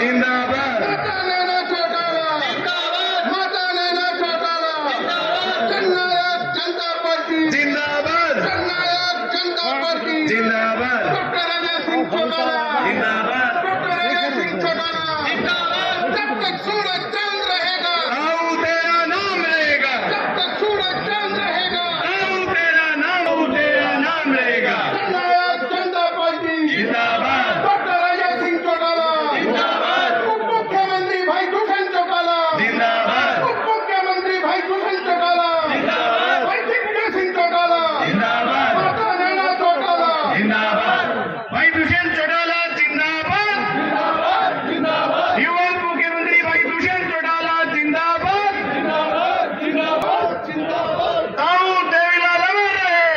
जिंदाबाद माता नैना चौटाला जिंदाबाद, माता नैना चौटाला जिंदाबाद, जननायक जनता पार्टी जिंदाबाद जननायक जनता पार्टी जिंदाबाद डॉक्टर अजय सिंह चौटाला जिंदाबाद डॉक्टर अजय सिंह चौटाला जिंदाबाद। जब तक सूरज चांद रहेगा आओ तेरा नाम रहेगा, जब तक सूरज चांद रहेगा आओ तेरा नाम रहेगा। जननायक जनता पार्टी जिंदाबाद डॉक्टर अजय सिंह चौटाला जिंदाबाद उप मुख्यमंत्री भाई दुष्यंत चौटाला जिंदाबाद उप मुख्यमंत्री भाई दुष्यंत चौटाला जिंदाबाद भाई दिग्विजय सिंह चौटाला जिंदाबाद माता नैना चौटाला जिंदाबाद भाई दुष्यंत चौटाला जिंदाबाद जिंदाबाद जिंदाबाद युवा मुख्यमंत्री भाई दुष्यंत चौटाला जिंदाबाद जिंदाबाद जिंदाबाद जिंदाबाद ताऊ देवीलाल अमर रहे,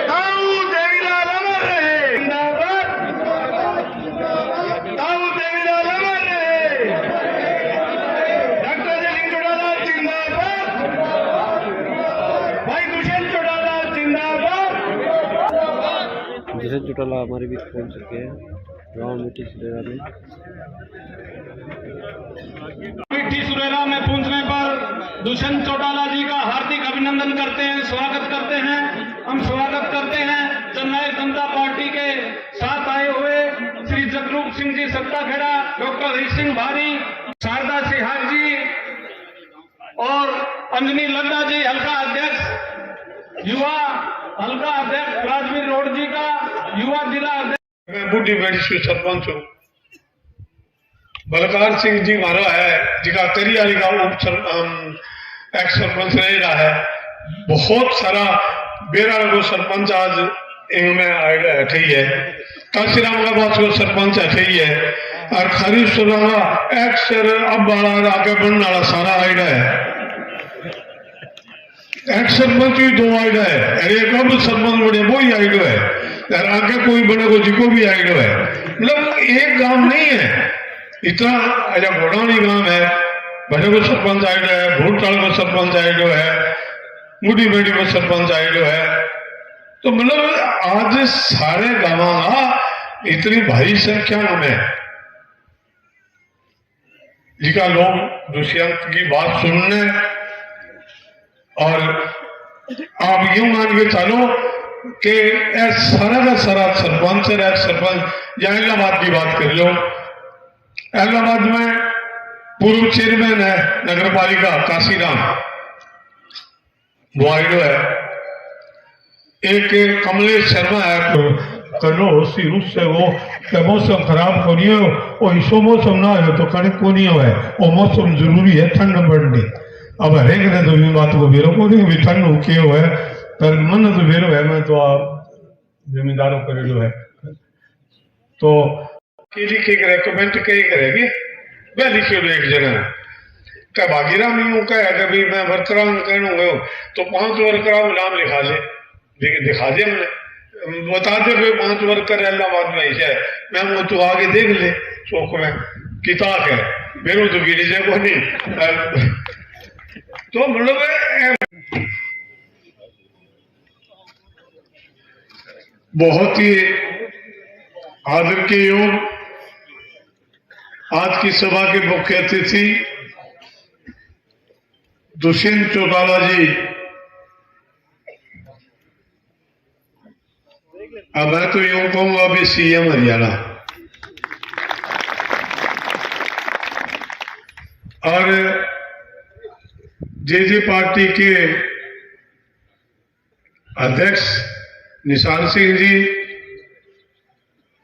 ताऊ देवीलाल अमर रहे, जिंदाबाद ताऊ देवीलाल अमर रहे, डॉक्टर अजय सिंह चौटाला जिंदाबाद, भाई दुष्यंत चौटाला जिंदाबाद। दुष्यंत चौटाला हमारे बीच पहुंच चुके हैं गाँव मिट्टी सुरेरा में। मिट्टी सुरेरा में पहुंचने पर दुष्यंत चौटाला जी का हार्दिक अभिनंदन करते हैं, स्वागत करते हैं। हम स्वागत करते हैं जननायक जनता पार्टी के साथ आए हुए श्री जगरूप सिंह जी सत्ताखेड़ा, डॉक्टर हरीश सिंह भारी, शारदा सिहाग जी और अंजनी लड्डा जी हल्का अध्यक्ष, युवा हल्का अध्यक्ष राजवीर रोड जी का, युवा जिला अध्यक्ष। मैं बूढ़ी बेड़ी से सरपंच हूँ। बलकार सिंह जी मारा है जिका करियाली का एक्स सरपंच रह रहा है। बहुत सारा बेरा को सरपंच आज इनमें अठी है, काशीराम का बात को सरपंच अठी है और खरीफ सुनावा एक्स अब वाला आगे बढ़ने वाला सारा आइडा है। एक्स सरपंच भी दो आइडा है और एक अब सरपंच बने वो ही आइडो है यार, आगे कोई बने को जिको भी आइडो है। मतलब एक गांव नहीं है इतना, अजा घोड़ानी गांव है, बड़े को सरपंच आइडो है, भूटाल को सरपंच आइडो है, मुडी बेड़ी को सरपंच आइडो है। तो मतलब आज सारे गांव इतनी भारी संख्या में जिका लोग दुष्यंत की बात सुनने, और आप यूं मान के चलो कि सारा का सारा सरपंच या इलाहाबाद की बात कर लो, इलाहाबाद में पूर्व चेयरमैन है नगर पालिका काशीराम, वो आइडो है। एक कमलेश शर्मा है, कलो शुरू से वो मौसम खराब को नहीं हो, और इसो मौसम ना हो तो कणिक को नहीं हो है, वो मौसम जरूरी है ठंड बढ़नी। अब हरेक ने तो भी बात को बेरो को नहीं ठंड हो के है, पर मन तो बेरो है, मैं तो आप जमींदारों करेलो है तो लिखे करे कमेंट कही करेगी मैं लिखे लो एक जगह क्या भागीरा नहीं हूँ क्या कभी मैं वर्कराम कहूँ तो 5 वर्कराम नाम लिखा ले, दिखा दे मैंने बता दे भाई 5 वर्कर इलाहाबाद में है, मैं वो तो आगे देख ले शौक में किताब है मेरे तो गिरी से को नहीं। तो मतलब बहुत ही आदर के योग आज की सभा के मुख्य अतिथि दुष्यंत चौटाला जी। अब मैं तो यूं कहूंगा अभी सीएम हरियाणा, और जे पार्टी के अध्यक्ष निशान सिंह जी,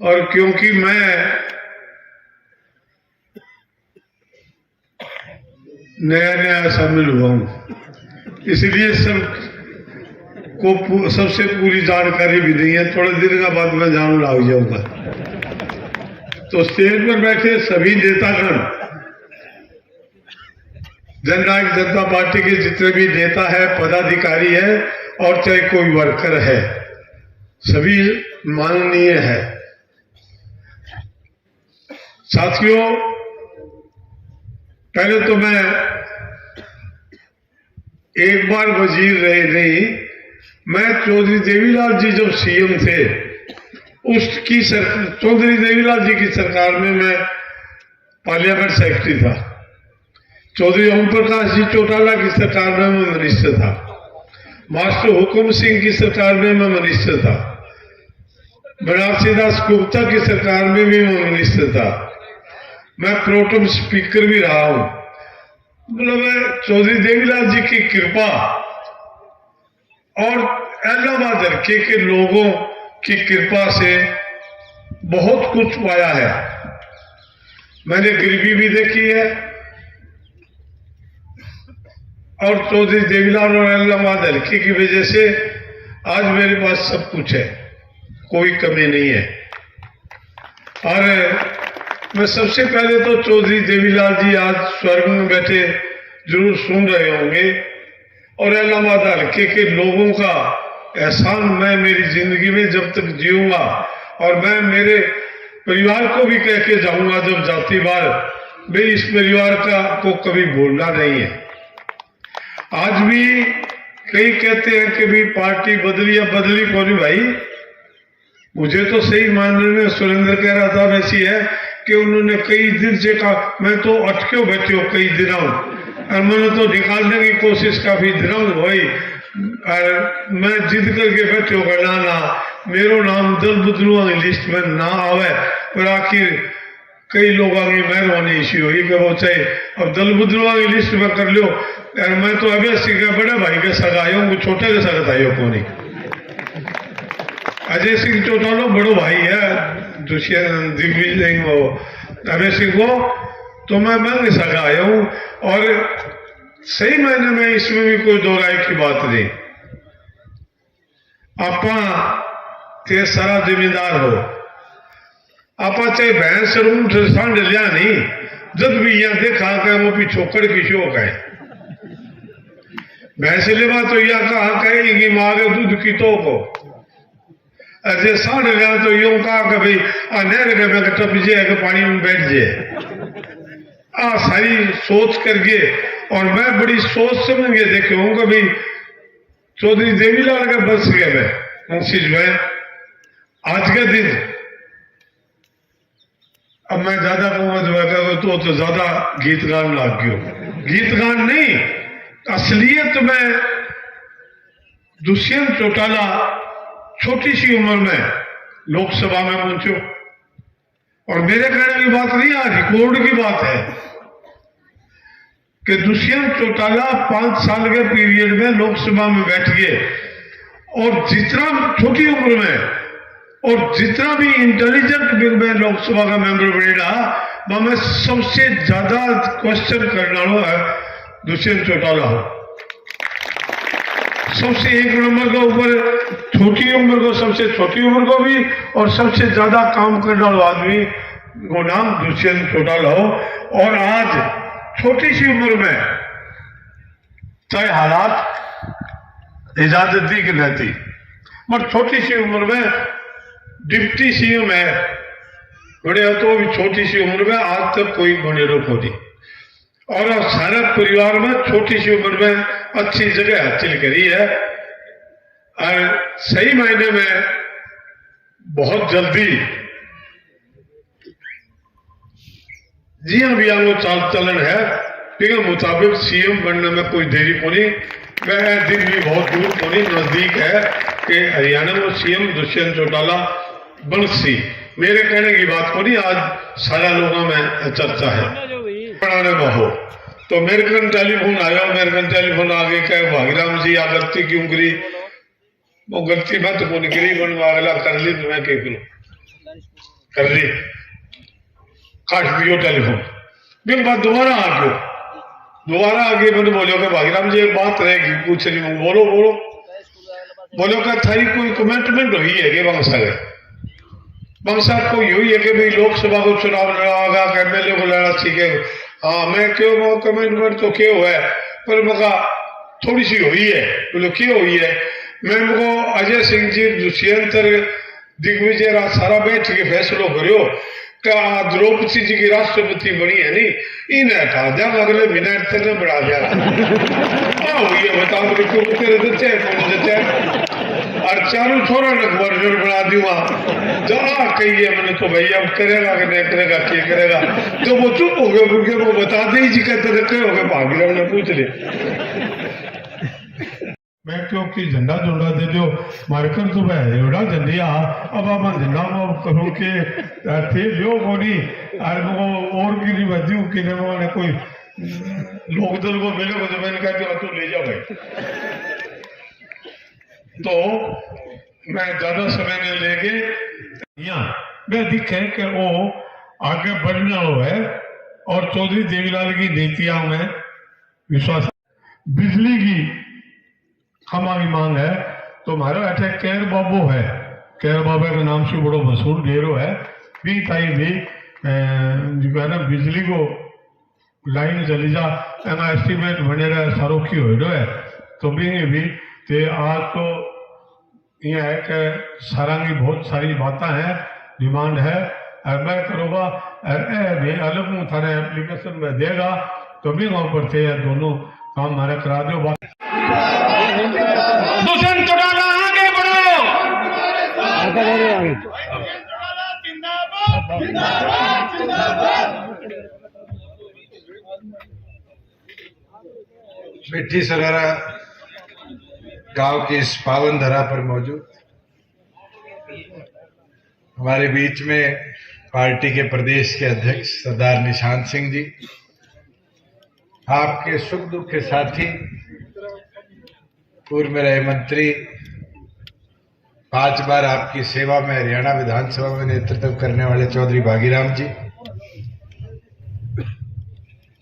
और क्योंकि मैं नया शामिल हुआ हूं इसलिए सबसे पूरी जानकारी भी नहीं है, थोड़े दिन का बाद मैं जानू लग जाऊंगा। तो स्टेज पर बैठे सभी नेतागण, जननायक जनता पार्टी के जितने भी नेता है, पदाधिकारी है और चाहे कोई वर्कर है, सभी माननीय है। साथियों, पहले तो मैं एक बार वजीर रहे नहीं, मैं चौधरी देवीलाल जी जब सीएम थे उसकी चौधरी देवीलाल जी की सरकार में मैं पार्लियामेंट सेक्रेटरी था। चौधरी ओम प्रकाश जी चौटाला की सरकार में मैं मिनिस्टर था। मास्टर हुकुम सिंह की सरकार में मैं मिनिस्टर था। बनारसी दास गुप्ता की सरकार में भी मैं मिनिस्टर था। मैं प्रोटम स्पीकर भी रहा हूं। मतलब चौधरी देवीलाल जी की कृपा और इलाहाबाद हल्के के लोगों की कृपा से बहुत कुछ पाया है। मैंने गरीबी भी देखी है और चौधरी देवीलाल और इलाहाबाद हल्के की वजह से आज मेरे पास सब कुछ है, कोई कमी नहीं है। और मैं सबसे पहले तो चौधरी देवीलाल जी आज स्वर्ग में बैठे जरूर सुन रहे होंगे और इलाहाबाद हल्के के लोगों का एहसान मैं मेरी जिंदगी में जब तक जीऊंगा और मैं मेरे परिवार को भी कह के जाऊंगा जब जाती बार, भाई इस परिवार का को कभी भूलना नहीं है। आज भी कई कहते हैं कि भी पार्टी बदली या बदली कौन भाई, मुझे तो सही मानने में सुरेंद्र कह रहा था वैसी है कि उन्होंने कई दिन से कहा मैं तो अटके बैठे हो कई दिनों और मैंने तो निकालने की कोशिश काफी दिनों भाई और मैं जिद करके बैठे हो ना ना मेरो नाम दल बदलुआ की लिस्ट में ना आवे, पर आखिर कई लोगों की मेहरबानी इश्यू हुई कि वो चाहे अब दल बदलुआ की लिस्ट में कर लो। और मैं तो अभी सिंह बड़े भाई के सगाई हूँ, छोटे के सगाई को नहीं। अजय सिंह चौटाला बड़ो भाई है, दुष्यंत दिग्विजय सिंह वो अभय सिंह को तो मैं मंग सगाया हूँ और सही मायने में इसमें भी कोई दो राय की बात नहीं। आपा ते सारा जिम्मेदार हो, आपा चाहे भैंस रूठ सांड लिया नहीं, जब भी यहां देखा कहे वो पिछोकड़ की शोक है। भैंस लेवा तो यह कहा कहेगी मारे दूध की तो को, अरे सांड लिया तो यूं कहा कि भाई आ नहर के मैं टप जाए पानी में बैठ जाए। आ सारी सोच करके और मैं बड़ी सोच समझ के देखे हूं कि भाई चौधरी देवीलाल के बस गए मैं मुंशी जो है आज के दिन। अब मैं ज्यादा कहूंगा जो तो ज्यादा गीत गान लग गयो, गीत गान नहीं असलियत में दुष्यंत चौटाला छोटी सी उम्र में लोकसभा में पहुंचो और मेरे कहने की बात नहीं है, रिकॉर्ड की बात है कि दुष्यंत चौटाला 5 साल के पीरियड में लोकसभा में बैठ गए और जितना छोटी उम्र में और जितना भी इंटेलिजेंट में लोकसभा का मेंबर बनेगा वह सबसे ज्यादा क्वेश्चन करना है दुष्यंत चौटाला हो। सबसे एक नंबर के ऊपर छोटी उम्र को, सबसे छोटी उम्र को भी और सबसे ज्यादा काम करने वाला आदमी को नाम दुष्यंत चौटाला हो। और आज छोटी सी उम्र में चाहे हालात इजाजत दी कि नहीं थी, मगर छोटी सी उम्र में डिप्टी सीएम है बड़े हो तो भी छोटी सी उम्र में आज तक कोई बने रोक होती और सारे परिवार में छोटी सी उम्र में अच्छी जगह हासिल करी है और सही मायने में बहुत जल्दी जी हाँ भैया वो चाल चलन है ठीक मुताबिक सीएम बनने में कोई देरी होनी, वह दिन भी बहुत दूर होनी नजदीक है कि हरियाणा में सीएम दुष्यंत चौटाला बन सी। मेरे कहने की बात को नहीं, आज सारा लोगों में चर्चा है बनाने में हो। तो मेरे कन टेलीफोन आया, मेरे कन टेलीफोन आगे कहे भागीराम जी आ गलती क्यों करी, वो गलती मैं तो कौन करी बनवा अगला कर ली तो मैं क्या करूं, कर ली काट दियो टेलीफोन। बिन बात दोबारा आ गयो, दोबारा आगे मैंने बोलो कि भागीराम जी एक बात रहेगी पूछ रही हूँ, बोलो बोलो। बोलो का थारी कोई कमेंटमेंट हुई है कि बंसा को यही है कि भाई लोकसभा को चुनाव लड़ागा कि एमएलए को लड़ा सीखे। हाँ मैं क्यों वो कमेंटमेंट तो क्यों है पर मगा थोड़ी सी हुई है। बोलो क्यों हुई है, मैं को अजय सिंह जी दुष्यंत दिग्विजय सारा बैठ के फैसलो करो कि द्रौपदी जी की राष्ट्रपति बनी है नहीं इन्हें हटा दिया अगले मिनट तक बढ़ा दिया। हाँ हुई है बताओ क्यों तेरे दच्चे कौन दच्चे और चारों छोरा ने वर्जर बना दूंगा जहाँ कही है मैंने तो भाई अब करेगा कि नहीं करेगा क्या करेगा। तो वो चुप हो गए, उनके को बता दे जी कहते रखे हो गए भागीराम ने पूछ ले मैं क्योंकि झंडा झुंडा दे दो मारकर तो मैं एवढा झंडिया अब आप झंडा करूँ के थे जो कोनी और की नहीं बच्ची कि ने कोई लोकदल को मिले को तो मैंने कहा तू ले जा भाई। तो मैं ज्यादा समय नहीं लेके यहाँ मैं दिखे कि वो आगे बढ़ने वाला है और चौधरी देवीलाल की नीतियां में विश्वास। बिजली की हमारी मांग है तो हमारा अटैक केर बाबू है, केर बाबा के नाम से बड़ो मशहूर डेरो है भी ताई भी जो है ना बिजली को लाइन चली जा एना एस्टिमेट बने रहे सारो की हो रहा है तो भी ते आज तो ये है कि सारा की बहुत सारी बातें हैं डिमांड है मैं करूँगा भी अलग हूँ थाने एप्लीकेशन में देगा तो भी वहाँ पर थे दोनों काम हमारे करा दो। दुष्यंत चौटाला आगे बढ़ो। मिट्टी सरारा गांव की इस पावन धरा पर मौजूद हमारे बीच में पार्टी के प्रदेश के अध्यक्ष सरदार निशांत सिंह जी, आपके सुख दुख के साथी, पूर्व में रहे मंत्री, 5 बार आपकी सेवा में हरियाणा विधानसभा में नेतृत्व करने वाले चौधरी भागीराम जी,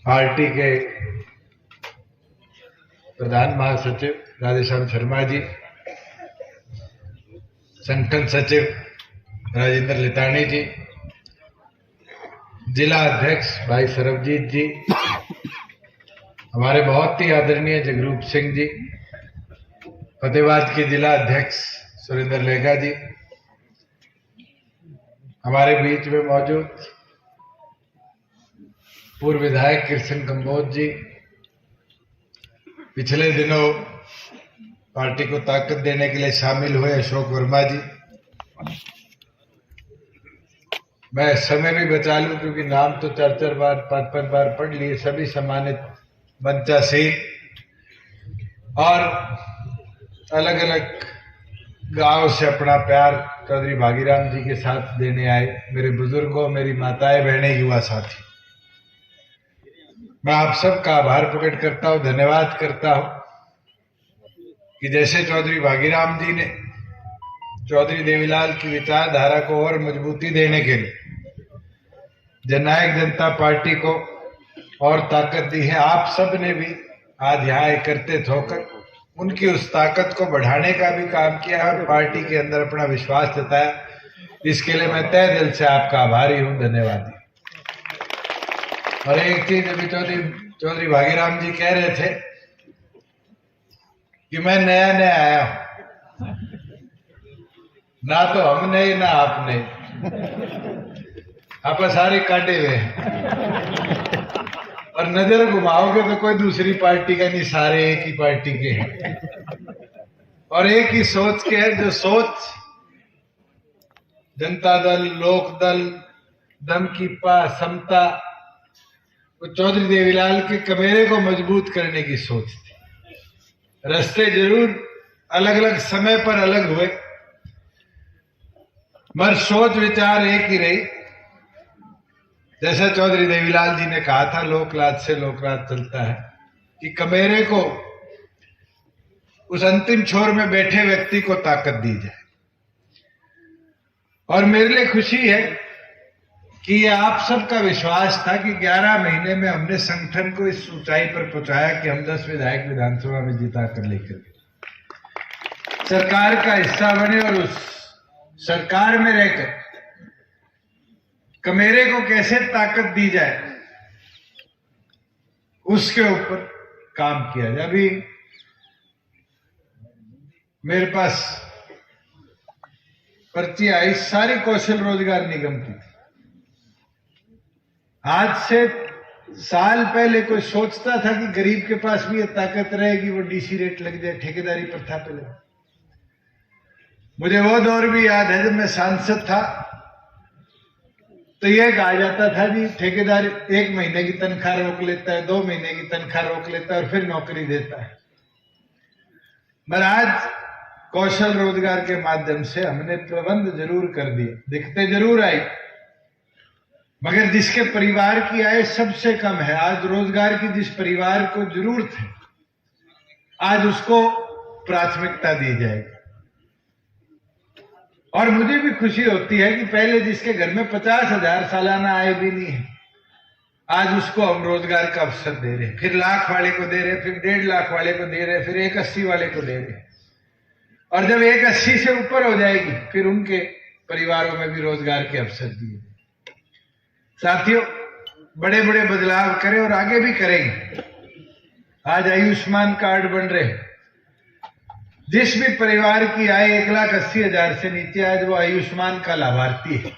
पार्टी के प्रधान महासचिव राधेश्याम शर्मा जी, संगठन सचिव राजेंद्र लितानी जी, जिला अध्यक्ष भाई सरबजीत जी, हमारे बहुत ही आदरणीय जगरूप सिंह जी, फतेहाबाद के जिला अध्यक्ष सुरेंद्र लेगा जी, हमारे बीच में मौजूद पूर्व विधायक कृष्ण कंबोज जी, पिछले दिनों पार्टी को ताकत देने के लिए शामिल हुए अशोक वर्मा जी। मैं समय भी बचा लूं क्योंकि नाम तो 4-4 बार 5-5 बार पढ़ लिए, सभी सम्मानित मंचासीन और अलग अलग गांव से अपना प्यार चौधरी भागीराम जी के साथ देने आए मेरे बुजुर्गों, मेरी माताएं, बहनें, युवा साथी, मैं आप सबका आभार प्रकट करता हूं, धन्यवाद करता हूं कि जैसे चौधरी भागीराम जी ने चौधरी देवीलाल की विचारधारा को और मजबूती देने के लिए जननायक जनता पार्टी को और ताकत दी है, आप सब ने भी आज यहाँ एकत्रित होकर उनकी उस ताकत को बढ़ाने का भी काम किया और पार्टी के अंदर अपना विश्वास जताया। इसके लिए मैं तहे दिल से आपका आभारी हूं, धन्यवाद। और एक चीज अभी चौधरी भागीराम जी कह रहे थे कि मैं नया नया आया हूं, ना तो हमने ना आपने, आप सारे काटे हुए और नजर घुमाओगे तो कोई दूसरी पार्टी का नहीं, सारे एक ही पार्टी के हैं और एक ही सोच के है। जो सोच जनता दल, लोक दल, दम की पा, समता, वो चौधरी देवीलाल के कमेरे को मजबूत करने की सोच थी। रास्ते जरूर अलग अलग समय पर अलग हुए मगर सोच विचार एक ही रही। जैसा चौधरी देवीलाल जी ने कहा था, लोकराज से लोकराज चलता है, कि कमेरे को उस अंतिम छोर में बैठे व्यक्ति को ताकत दी जाए। और मेरे लिए खुशी है कि ये आप सबका विश्वास था कि 11 महीने में हमने संगठन को इस ऊंचाई पर पहुंचाया कि हम 10 विधायक विधानसभा में जिता कर लेकर सरकार का हिस्सा बने और उस सरकार में रहकर कमेरे को कैसे ताकत दी जाए उसके ऊपर काम किया जाए। अभी मेरे पास पर्ची आई सारी कौशल रोजगार निगम की थी। आज से साल पहले कोई सोचता था कि गरीब के पास भी ये ताकत रहेगी, वो डीसी रेट लग जाए, ठेकेदारी प्रथा पे लगे। मुझे वो दौर भी याद है जब मैं सांसद था, तो ये कहा जाता था जी ठेकेदार 1 महीने की तनख्वाह रोक लेता है, 2 महीने की तनख्वाह रोक लेता है और फिर नौकरी देता है। मगर आज कौशल रोजगार के माध्यम से हमने प्रबंध जरूर कर दिए, दिक्कतें जरूर आई, मगर जिसके परिवार की आय सबसे कम है, आज रोजगार की जिस परिवार को जरूरत है, आज उसको प्राथमिकता दी जाएगी। और मुझे भी खुशी होती है कि पहले जिसके घर में 50,000 सालाना आय भी नहीं है, आज उसको हम रोजगार का अवसर दे रहे हैं। फिर लाख वाले को दे रहे हैं, फिर 1.5 लाख वाले को दे रहे हैं, फिर 180 वाले को दे रहे हैं। और जब 180 से ऊपर हो जाएगी, फिर उनके परिवारों में भी रोजगार के अवसर दिए। साथियों, बड़े बड़े बदलाव करें और आगे भी करेंगे। आज आयुष्मान कार्ड बन रहे हैं, जिस भी परिवार की आय 1,80,000 से नीचे, आज वो आयुष्मान का लाभार्थी है।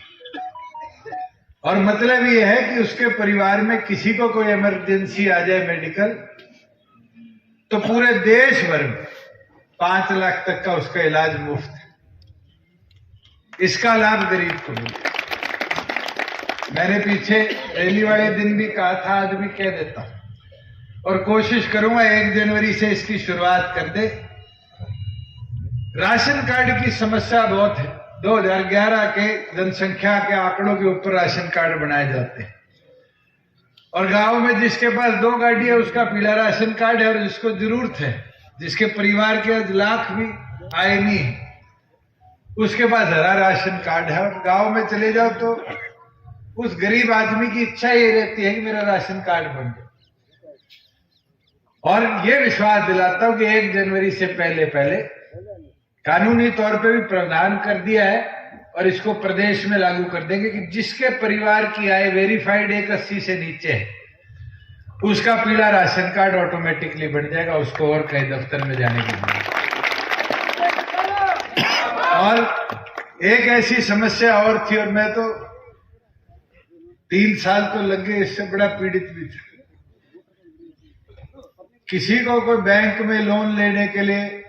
और मतलब ये है कि उसके परिवार में किसी को कोई इमरजेंसी आ जाए मेडिकल, तो पूरे देश भर में 5 लाख तक का उसका इलाज मुफ्त है। इसका लाभ गरीब को मिले। मैंने पीछे रैली वाले दिन भी कहा था, आज भी कह देता हूं और कोशिश करूंगा 1 जनवरी से इसकी शुरुआत कर दे। राशन कार्ड की समस्या बहुत है। 2011 के जनसंख्या के आंकड़ों के ऊपर राशन कार्ड बनाए जाते हैं, और गांव में जिसके पास 2 गाड़ी है उसका पीला राशन कार्ड है, और जिसको जरूरत है, जिसके परिवार के आज लाख भी आय नहीं है, उसके पास हरा राशन कार्ड है। और गांव में चले जाओ तो उस गरीब आदमी की इच्छा ये रहती है कि मेरा राशन कार्ड बन जाए। और ये विश्वास दिलाता हूं कि 1 जनवरी से पहले पहले कानूनी तौर पे भी प्रावधान कर दिया है, और इसको प्रदेश में लागू कर देंगे कि जिसके परिवार की आय वेरीफाइड 180 से नीचे है, उसका पीला राशन कार्ड ऑटोमेटिकली बन जाएगा, उसको और कहीं दफ्तर में जाने की जरूरत। और एक ऐसी समस्या और थी, और मैं तो 3 साल तो लग गए, इससे बड़ा पीड़ित भी था। किसी को कोई बैंक में लोन लेने के लिए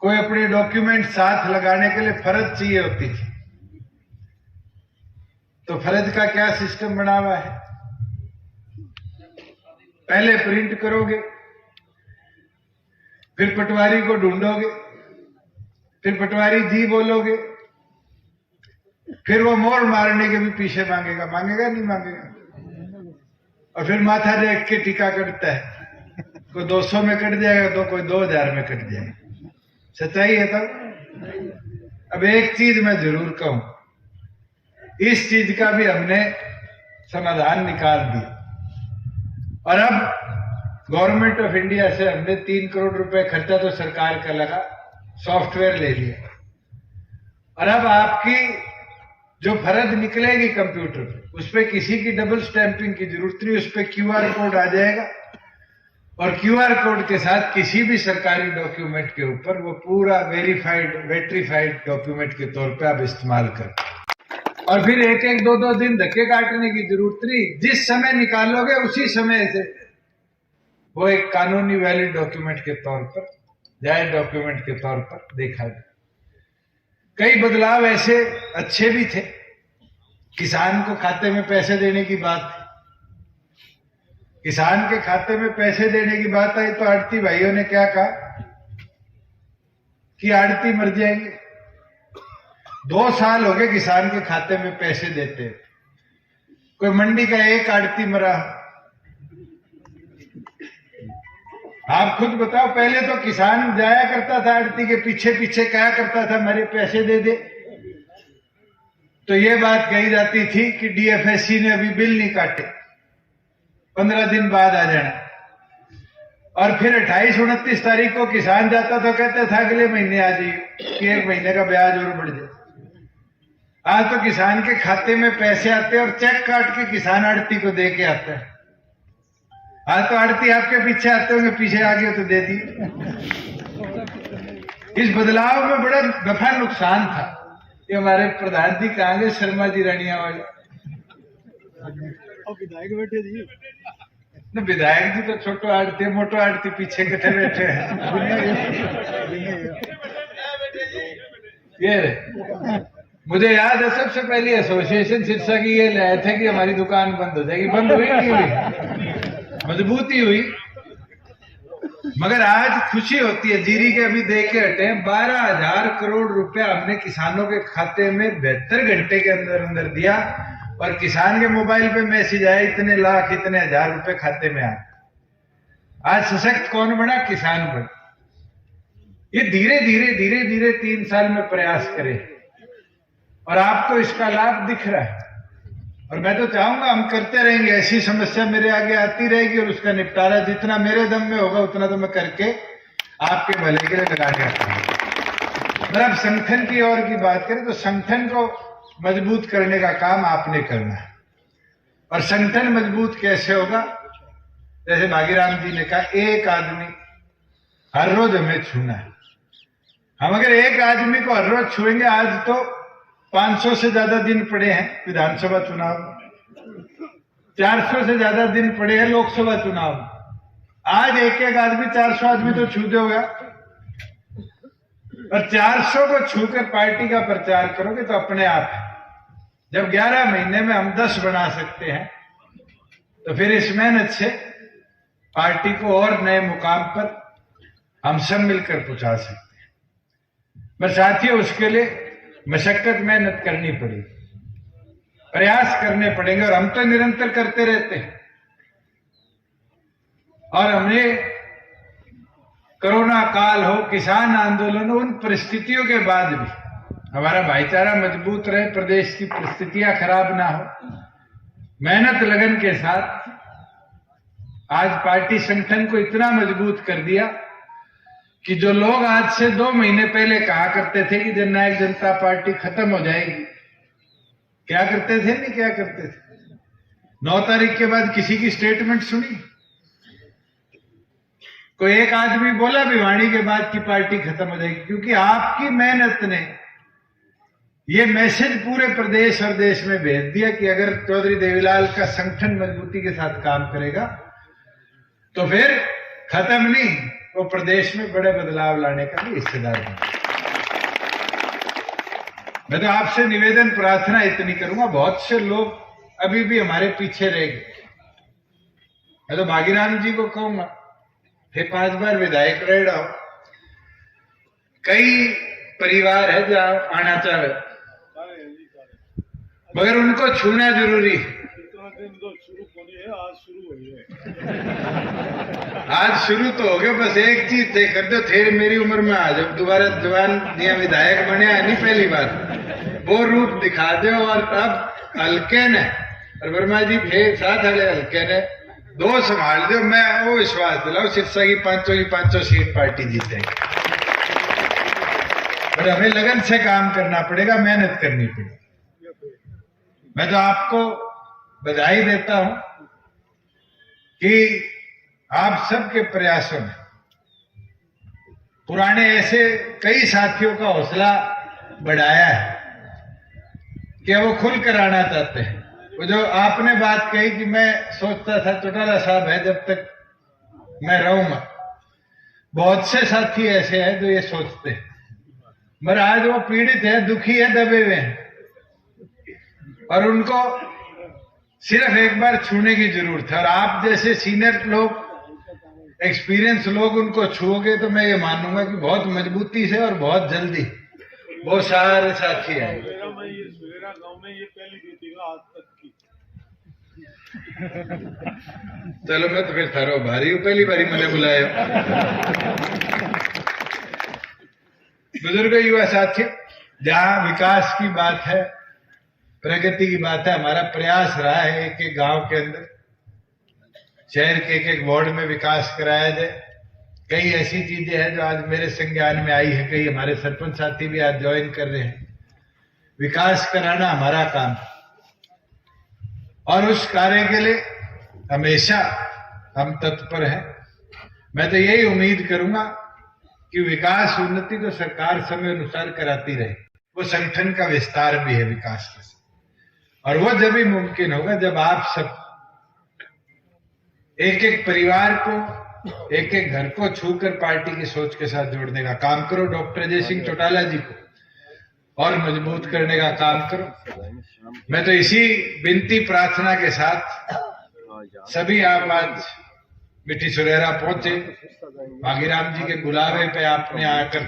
कोई अपने डॉक्यूमेंट साथ लगाने के लिए फर्ज चाहिए होती थी, तो फर्ज का क्या सिस्टम बना हुआ है? पहले प्रिंट करोगे, फिर पटवारी को ढूंढोगे, फिर पटवारी जी बोलोगे, फिर वो मोड़ मारने के भी पीछे मांगेगा नहीं मांगेगा, और फिर माथा देख के टीका कटता है। कोई 200 में कट जाएगा तो कोई 2000 में कट जाएगा। सच्चाई है तब। अब एक चीज मैं जरूर कहूं, इस चीज का भी हमने समाधान निकाल दिया, और अब गवर्नमेंट ऑफ इंडिया से हमने 3 करोड़ रुपए खर्चा तो सरकार का लगा, सॉफ्टवेयर ले लिया, और अब आपकी जो फर्ज निकलेगी कंप्यूटर पे, उस पर किसी की डबल स्टैंपिंग की जरूरत नहीं, उस पर QR कोड आ जाएगा, और QR कोड के साथ किसी भी सरकारी डॉक्यूमेंट के ऊपर वो पूरा वेट्रीफाइड डॉक्यूमेंट के तौर पे आप इस्तेमाल करते। और फिर 1-1, 2-2 दिन धक्के काटने की जरूरत नहीं, जिस समय निकालोगे उसी समय से वो एक कानूनी वैलिड डॉक्यूमेंट के तौर पर, जायज डॉक्यूमेंट के तौर पर देखा जाए। कई बदलाव ऐसे अच्छे भी थे। किसान को खाते में पैसे देने की बात थी, किसान के खाते में पैसे देने की बात आई तो आड़ती भाइयों ने क्या कहा कि आड़ती मर जाएंगे। 2 साल हो गए किसान के खाते में पैसे देते, कोई मंडी का एक आड़ती मरा। आप खुद बताओ, पहले तो किसान जाया करता था आड़ती के पीछे पीछे, क्या करता था, मेरे पैसे दे दे, तो ये बात कही जाती थी कि DFSC ने अभी बिल नहीं काटे, 15 दिन बाद आ जाना। और फिर 28-29 तारीख को किसान जाता तो कहते था अगले महीने आ जाइए कि 1 महीने का ब्याज और बढ़ जाए। आज तो किसान के खाते में पैसे आते हैं और चेक काट के किसान आड़ती को दे के आता है। आज तो आड़ती आपके पीछे आते होंगे, पीछे आ गए तो दे दिए। इस बदलाव में बड़ा दफा नुकसान था। ये हमारे प्रधान जी कहाँ गए, शर्मा जी रानिया वाले, विधायक बैठे जी, विधायक जी तो छोटो आड़ती मोटो आड़ती पीछे कटे बैठे हैं। ये रहे। मुझे याद है सबसे पहली एसोसिएशन सिरसा की ये लाए थे कि हमारी दुकान बंद हो जाएगी, बंद हुई नहीं हुई, मजबूती हुई। मगर आज खुशी होती है, जीरी के अभी दे के हटे 12,000 करोड़ रुपया हमने किसानों के खाते में 72 घंटे के अंदर अंदर दिया, और किसान के मोबाइल पे मैसेज आया इतने लाख इतने हजार रुपए खाते में आए। आज सशक्त कौन बना? किसान बना। ये धीरे धीरे धीरे धीरे 3 साल में प्रयास करे और आपको इसका लाभ दिख रहा है। और मैं तो चाहूंगा हम करते रहेंगे, ऐसी समस्या मेरे आगे आती रहेगी और उसका निपटारा जितना मेरे दम में होगा उतना तो मैं करके आपके भले के लिए लगाने आता हूं। अगर आप संगठन की ओर की बात करें तो संगठन को मजबूत करने का काम आपने करना है। और संगठन मजबूत कैसे होगा? जैसे भागीराम जी ने कहा, एक आदमी हर रोज हमें छूना है। हम अगर एक आदमी को हर रोज छुएंगे, आज तो 500 से ज्यादा दिन पड़े हैं विधानसभा चुनाव, 400 से ज्यादा दिन पड़े हैं लोकसभा चुनाव। आज एक एक आदमी 400 आदमी तो छू दोगा, और 400 को छूकर पार्टी का प्रचार करोगे तो अपने आप है। जब 11 महीने में हम 10 बना सकते हैं तो फिर इस मेहनत से पार्टी को और नए मुकाम पर हम सब मिलकर पहुंचा सकते हैं। पर साथियों, उसके लिए मशक्कत मेहनत करनी पड़ेगी, प्रयास करने पड़ेंगे, और हम तो निरंतर करते रहते हैं। और हमने कोरोना काल हो, किसान आंदोलन हो, उन परिस्थितियों के बाद भी हमारा भाईचारा मजबूत रहे, प्रदेश की परिस्थितियां खराब ना हो, मेहनत लगन के साथ आज पार्टी संगठन को इतना मजबूत कर दिया कि जो लोग आज से 2 महीने पहले कहा करते थे कि जननायक जनता पार्टी खत्म हो जाएगी, क्या करते थे? नहीं क्या करते थे? 9 तारीख के बाद किसी की स्टेटमेंट सुनी? कोई एक आदमी बोला भिवाड़ी के बाद की पार्टी खत्म हो जाएगी? क्योंकि आपकी मेहनत ने ये मैसेज पूरे प्रदेश और देश में भेज दिया कि अगर चौधरी देवीलाल का संगठन मजबूती के साथ काम करेगा तो फिर खत्म नहीं, वो प्रदेश में बड़े बदलाव लाने का भी हिस्सेदार बने। मैं तो आपसे निवेदन प्रार्थना इतनी करूंगा, बहुत से लोग अभी भी हमारे पीछे रह गए। मैं तो भागीराम जी को कहूंगा, फिर 5 बार विधायक रह रहा हो, कई परिवार है जहां आना चाहे, मगर उनको छूना जरूरी है। आज शुरू तो हो गया, बस एक चीज तय कर दो, थे मेरी उम्र में आ जाओ, दोबारा जवान या विधायक बने नहीं पहली बार, वो रूप दिखा दो। और तब हल्के ने, और वर्मा जी फिर साथ वाले हल्के ने 2 संभाल दो, मैं वो विश्वास दिलाऊं सिरसा की 500 सीट पार्टी जीतेगी। पर हमें लगन से काम करना पड़ेगा, मेहनत करनी पड़ेगी। मैं तो आपको बधाई देता हूं कि आप सबके प्रयासों में पुराने ऐसे कई साथियों का हौसला बढ़ाया है कि वो खुल कर आना चाहते हैं। वो जो आपने बात कही कि मैं सोचता था चौटाला साहब है जब तक मैं रहूंगा, बहुत से साथी ऐसे हैं जो ये सोचते हैं, मगर आज वो पीड़ित है, दुखी है, दबे हुए हैं, और उनको सिर्फ एक बार छूने की जरूरत है। और आप जैसे सीनियर लोग, एक्सपीरियंस लोग उनको छूओगे तो मैं ये मानूंगा कि बहुत मजबूती से और बहुत जल्दी बहुत सारे साथी आएंगे। चलो मैं तो फिर थारो भारी हूं, पहली बारी मैंने बुलाया। बुजुर्ग युवा साथियों, जहां विकास की बात है, प्रगति की बात है, हमारा प्रयास रहा है एक एक गांव के अंदर, शहर के एक एक वार्ड में विकास कराया जाए। कई ऐसी चीजें हैं जो आज मेरे संज्ञान में आई है, कई हमारे सरपंच साथी भी आज ज्वाइन कर रहे हैं। विकास कराना हमारा काम है और उस कार्य के लिए हमेशा हम तत्पर हैं। मैं तो यही उम्मीद करूंगा कि विकास उन्नति तो सरकार समय अनुसार कराती रहे, वो संगठन का विस्तार भी है विकास के साथ, और वो जब भी मुमकिन होगा जब आप सब एक एक परिवार को, एक एक घर को छूकर पार्टी की सोच के साथ जोड़ने का काम करो। डॉक्टर अजय सिंह चौटाला जी को और मजबूत करने का काम करो। मैं तो इसी विनती प्रार्थना के साथ सभी आप आज मिट्टी सुरेरा पहुंचे, भागीराम जी के बुलावे पे आपने आकर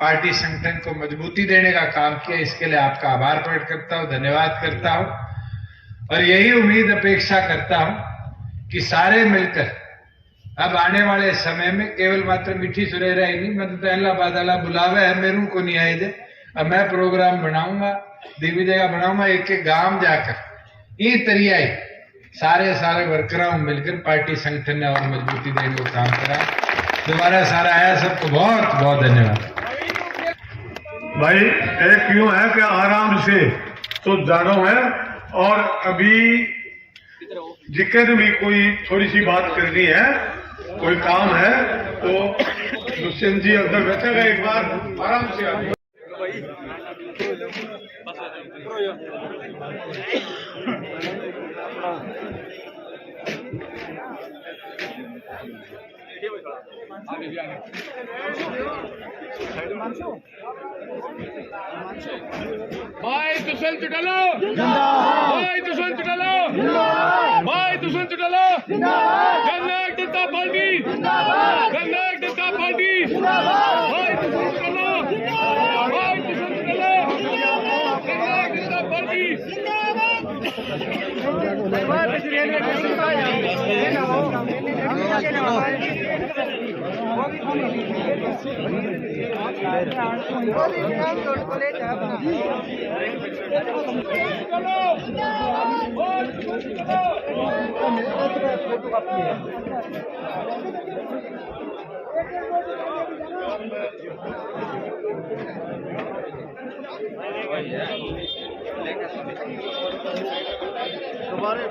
पार्टी संगठन को मजबूती देने का काम किया, इसके लिए आपका आभार प्रकट करता हूं, धन्यवाद करता हूं और यही उम्मीद अपेक्षा करता हूं कि सारे मिलकर अब आने वाले समय में केवल मात्र मिट्टी सुरेरा ही नहीं, मतलब अल्लाह बादला बुलावे है मेरू को नहीं आए दे। अब मैं प्रोग्राम बनाऊंगा, देवी जगह बनाऊंगा, एक एक गांव जाकर ये तरियाई सारे वर्करों मिलकर पार्टी संगठन ने और मजबूती देने को काम करा। दोबारा सारा आया, सबको बहुत बहुत धन्यवाद। भाई एक यूं है कि आराम से तो जानो है, और अभी जिक्र भी कोई थोड़ी सी बात करनी है, कोई काम है तो दुष्यंत जी अंदर बैठेगा, एक बार आराम से आइए। भाई दुष्यंत चौटाला भाई दुष्यंत चौटाला भाई दुष्यंत चौटाला जननायक जनता पार्टी जननायक जनता पार्टी भाई दुष्यंत चौटाला भाई दुष्यंत चौटाला जननायक जनता पार्टी तुम्हारे